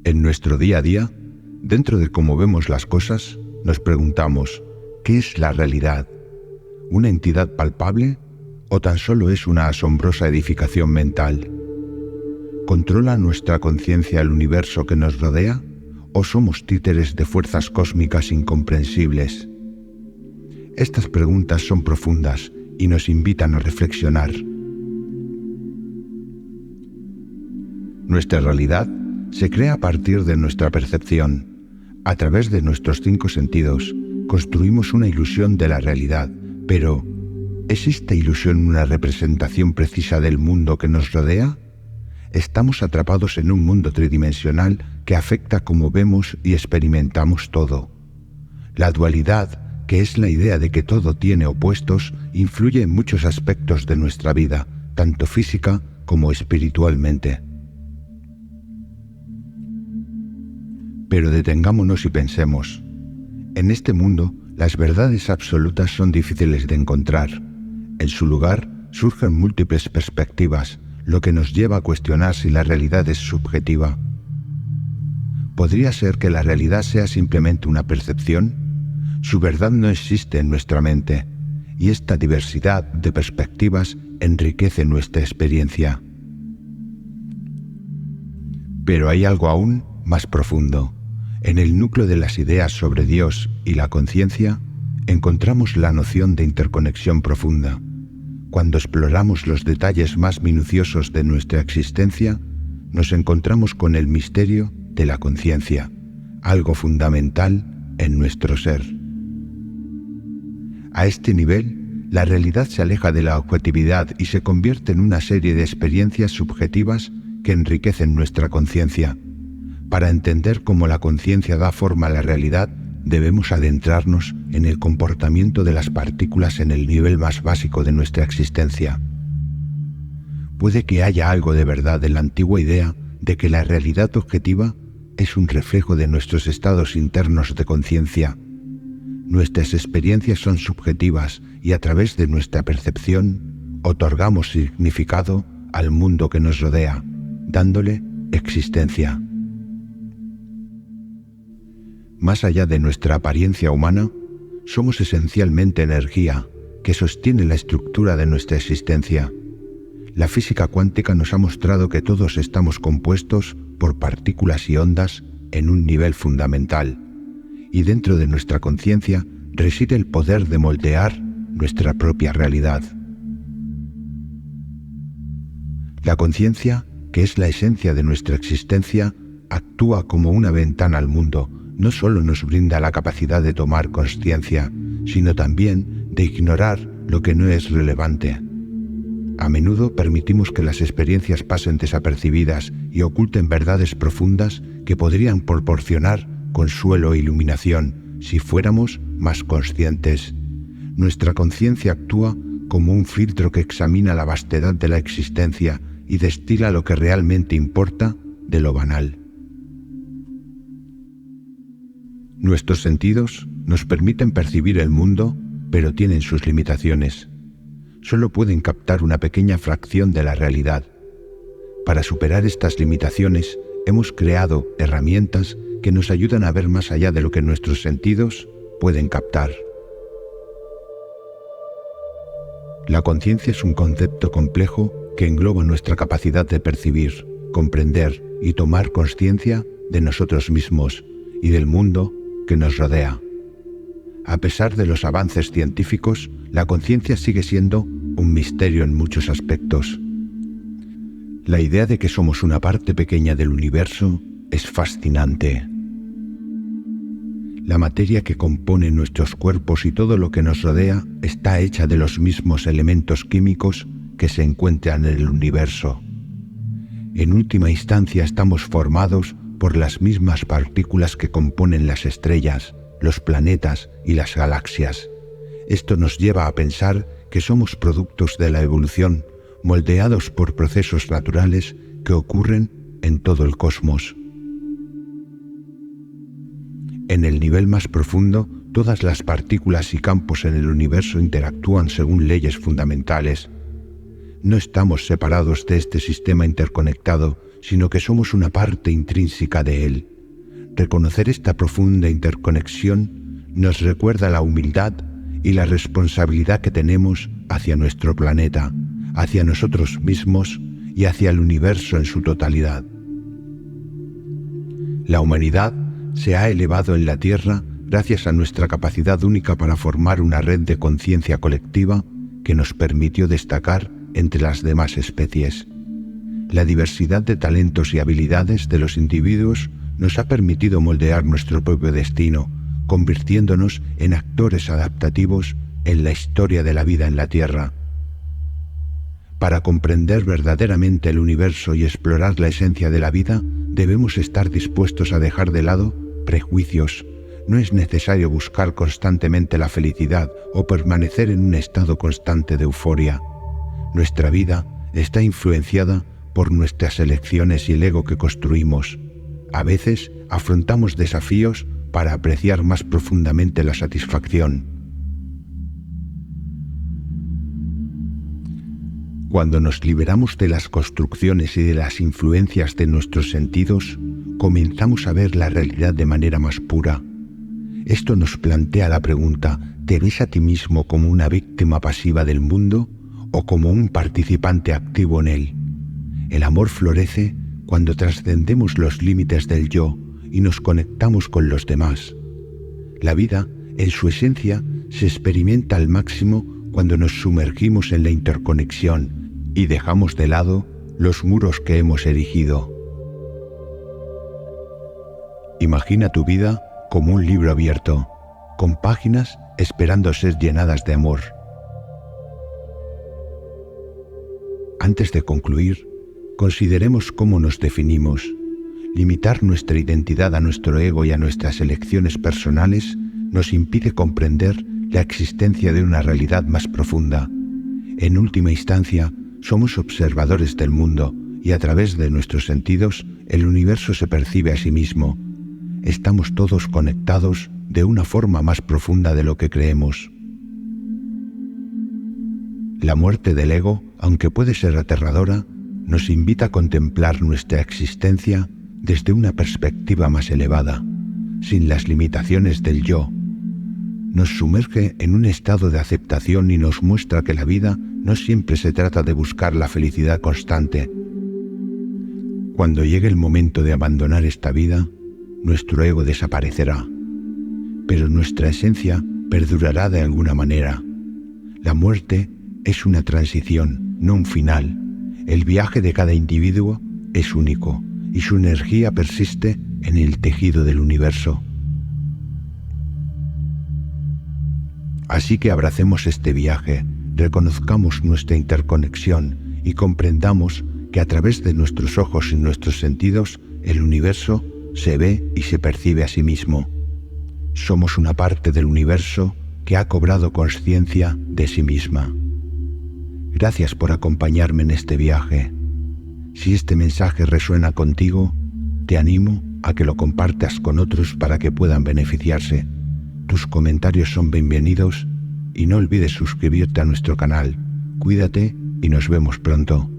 En nuestro día a día, dentro de cómo vemos las cosas, nos preguntamos, ¿qué es la realidad? ¿Una entidad palpable o tan solo es una asombrosa edificación mental? ¿Controla nuestra conciencia el universo que nos rodea o somos títeres de fuerzas cósmicas incomprensibles? Estas preguntas son profundas y nos invitan a reflexionar. Nuestra realidad se crea a partir de nuestra percepción. A través de nuestros 5 sentidos, construimos una ilusión de la realidad, pero ¿es esta ilusión una representación precisa del mundo que nos rodea? Estamos atrapados en un mundo tridimensional que afecta cómo vemos y experimentamos todo. La dualidad, que es la idea de que todo tiene opuestos, influye en muchos aspectos de nuestra vida, tanto física como espiritualmente. Pero detengámonos y pensemos. En este mundo, las verdades absolutas son difíciles de encontrar. En su lugar, surgen múltiples perspectivas, lo que nos lleva a cuestionar si la realidad es subjetiva. ¿Podría ser que la realidad sea simplemente una percepción? Su verdad no existe en nuestra mente, y esta diversidad de perspectivas enriquece nuestra experiencia. Pero hay algo aún más profundo. En el núcleo de las ideas sobre Dios y la conciencia, encontramos la noción de interconexión profunda. Cuando exploramos los detalles más minuciosos de nuestra existencia, nos encontramos con el misterio de la conciencia, algo fundamental en nuestro ser. A este nivel, la realidad se aleja de la objetividad y se convierte en una serie de experiencias subjetivas que enriquecen nuestra conciencia. Para entender cómo la conciencia da forma a la realidad, debemos adentrarnos en el comportamiento de las partículas en el nivel más básico de nuestra existencia. Puede que haya algo de verdad en la antigua idea de que la realidad objetiva es un reflejo de nuestros estados internos de conciencia. Nuestras experiencias son subjetivas y a través de nuestra percepción otorgamos significado al mundo que nos rodea, dándole existencia. Más allá de nuestra apariencia humana, somos esencialmente energía que sostiene la estructura de nuestra existencia. La física cuántica nos ha mostrado que todos estamos compuestos por partículas y ondas en un nivel fundamental, y dentro de nuestra conciencia reside el poder de moldear nuestra propia realidad. La conciencia, que es la esencia de nuestra existencia, actúa como una ventana al mundo. No solo nos brinda la capacidad de tomar consciencia, sino también de ignorar lo que no es relevante. A menudo permitimos que las experiencias pasen desapercibidas y oculten verdades profundas que podrían proporcionar consuelo e iluminación si fuéramos más conscientes. Nuestra conciencia actúa como un filtro que examina la vastedad de la existencia y destila lo que realmente importa de lo banal. Nuestros sentidos nos permiten percibir el mundo, pero tienen sus limitaciones. Solo pueden captar una pequeña fracción de la realidad. Para superar estas limitaciones, hemos creado herramientas que nos ayudan a ver más allá de lo que nuestros sentidos pueden captar. La conciencia es un concepto complejo que engloba nuestra capacidad de percibir, comprender y tomar consciencia de nosotros mismos y del mundo que nos rodea. A pesar de los avances científicos, la conciencia sigue siendo un misterio en muchos aspectos. La idea de que somos una parte pequeña del universo es fascinante. La materia que compone nuestros cuerpos y todo lo que nos rodea está hecha de los mismos elementos químicos que se encuentran en el universo. En última instancia, estamos formados por las mismas partículas que componen las estrellas, los planetas y las galaxias. Esto nos lleva a pensar que somos productos de la evolución, moldeados por procesos naturales que ocurren en todo el cosmos. En el nivel más profundo, todas las partículas y campos en el universo interactúan según leyes fundamentales. No estamos separados de este sistema interconectado, sino que somos una parte intrínseca de Él. Reconocer esta profunda interconexión nos recuerda la humildad y la responsabilidad que tenemos hacia nuestro planeta, hacia nosotros mismos y hacia el universo en su totalidad. La humanidad se ha elevado en la Tierra gracias a nuestra capacidad única para formar una red de conciencia colectiva que nos permitió destacar entre las demás especies. La diversidad de talentos y habilidades de los individuos nos ha permitido moldear nuestro propio destino, convirtiéndonos en actores adaptativos en la historia de la vida en la Tierra. Para comprender verdaderamente el universo y explorar la esencia de la vida, debemos estar dispuestos a dejar de lado prejuicios. No es necesario buscar constantemente la felicidad o permanecer en un estado constante de euforia. Nuestra vida está influenciada por nuestras elecciones y el ego que construimos. A veces afrontamos desafíos para apreciar más profundamente la satisfacción. Cuando nos liberamos de las construcciones y de las influencias de nuestros sentidos, comenzamos a ver la realidad de manera más pura. Esto nos plantea la pregunta: ¿te ves a ti mismo como una víctima pasiva del mundo o como un participante activo en él? El amor florece cuando trascendemos los límites del yo y nos conectamos con los demás. La vida, en su esencia, se experimenta al máximo cuando nos sumergimos en la interconexión y dejamos de lado los muros que hemos erigido. Imagina tu vida como un libro abierto, con páginas esperando ser llenadas de amor. Antes de concluir, consideremos cómo nos definimos. Limitar nuestra identidad a nuestro ego y a nuestras elecciones personales nos impide comprender la existencia de una realidad más profunda. En última instancia, somos observadores del mundo y a través de nuestros sentidos el universo se percibe a sí mismo. Estamos todos conectados de una forma más profunda de lo que creemos. La muerte del ego, aunque puede ser aterradora, nos invita a contemplar nuestra existencia desde una perspectiva más elevada, sin las limitaciones del yo. Nos sumerge en un estado de aceptación y nos muestra que la vida no siempre se trata de buscar la felicidad constante. Cuando llegue el momento de abandonar esta vida, nuestro ego desaparecerá, pero nuestra esencia perdurará de alguna manera. La muerte es una transición, no un final. El viaje de cada individuo es único y su energía persiste en el tejido del universo. Así que abracemos este viaje, reconozcamos nuestra interconexión y comprendamos que a través de nuestros ojos y nuestros sentidos el universo se ve y se percibe a sí mismo. Somos una parte del universo que ha cobrado conciencia de sí misma. Gracias por acompañarme en este viaje. Si este mensaje resuena contigo, te animo a que lo compartas con otros para que puedan beneficiarse. Tus comentarios son bienvenidos y no olvides suscribirte a nuestro canal. Cuídate y nos vemos pronto.